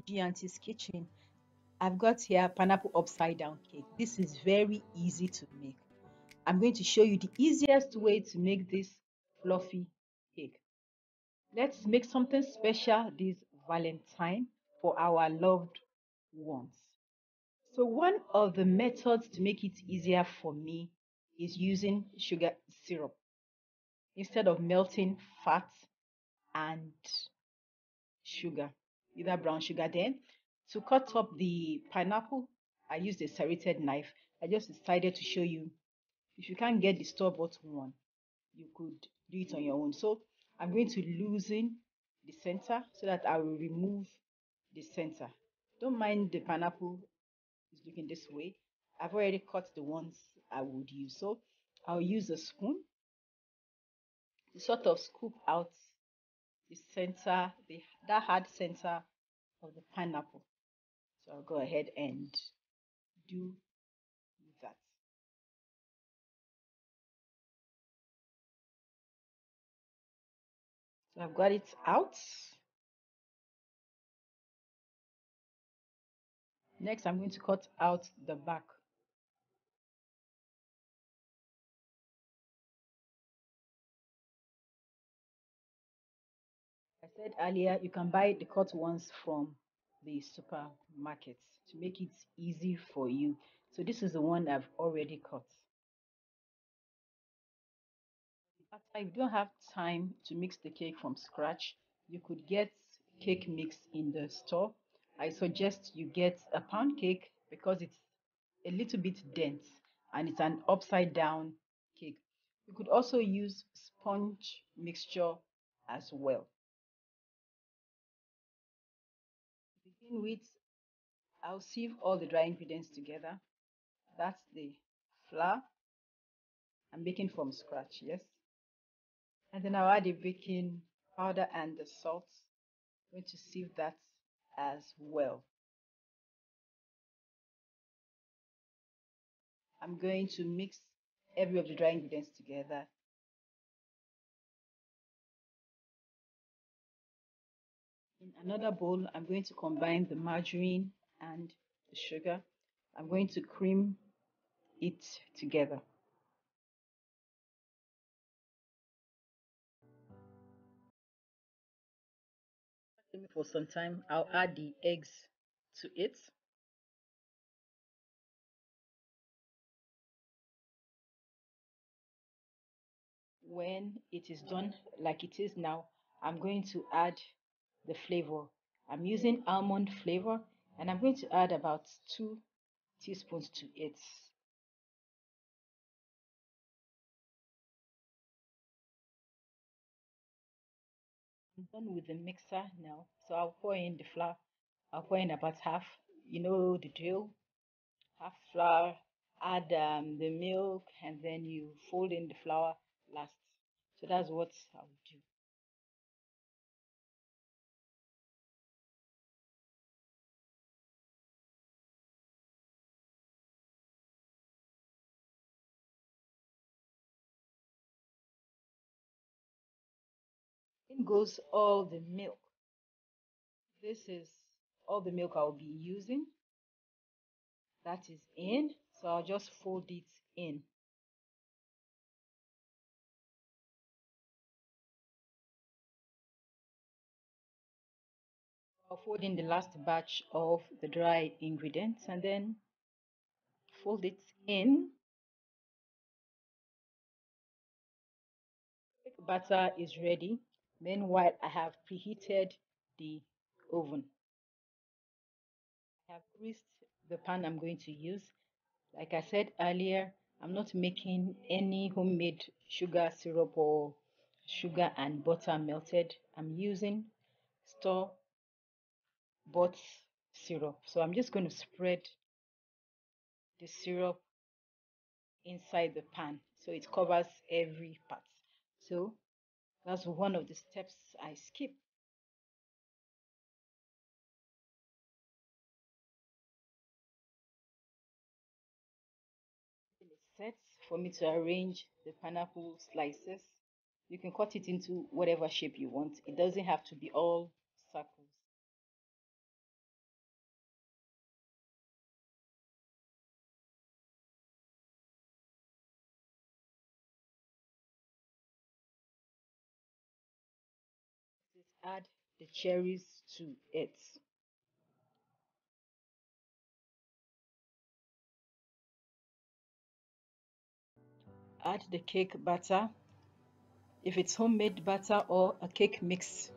G Auntie's kitchen. I've got here pineapple upside down cake. This is very easy to make. I'm going to show you the easiest way to make this fluffy cake. Let's make something special this Valentine for our loved ones. So one of the methods to make it easier for me is using sugar syrup instead of melting fat and sugar, either brown sugar. Then to cut up the pineapple, I used a serrated knife. I just decided to show you. If you can't get the store-bought one, you could do it on your own. So I'm going to loosen the center so that I will remove the center. Don't mind the pineapple is looking this way. I've already cut the ones I would use. So I'll use a spoon to sort of scoop out the center, that hard center of the pineapple. So I'll go ahead and do that. So I've got it out. Next, I'm going to cut out the back. I said earlier, you can buy the cut ones from the supermarkets to make it easy for you. So this is the one I've already cut. After, if you don't have time to mix the cake from scratch, you could get cake mix in the store. I suggest you get a pound cake because it's a little bit dense and it's an upside down cake. You could also use sponge mixture as well. To begin with, I'll sieve all the dry ingredients together. That's the flour. I'm baking from scratch, yes. And then I'll add the baking powder and the salt. I'm going to sieve that as well. I'm going to mix every of the dry ingredients together. In another bowl, I'm going to combine the margarine and the sugar. I'm going to cream it together. For some time, I'll add the eggs to it. When it is done like it is now, I'm going to add the flavor. I'm using almond flavor and I'm going to add about 2 teaspoons to it. I'm done with the mixer now. So I'll pour in the flour. I'll pour in about half. You know the drill. Half flour, add the milk, and then you fold in the flour last. So that's what I will do. In goes all the milk. This is all the milk I'll be using. That is in. So I'll just fold it in. I'll fold in the last batch of the dry ingredients and then fold it in. Butter is ready. Meanwhile, I have preheated the oven. I have greased the pan I'm going to use. Like I said earlier, I'm not making any homemade sugar syrup or sugar and butter melted. I'm using store bought syrup. So I'm just going to spread the syrup inside the pan so it covers every part. So that's one of the steps I skip. It's set for me to arrange the pineapple slices. You can cut it into whatever shape you want. It doesn't have to be all circles. Add the cherries to it. Add the cake batter. If it's homemade batter or a cake mix,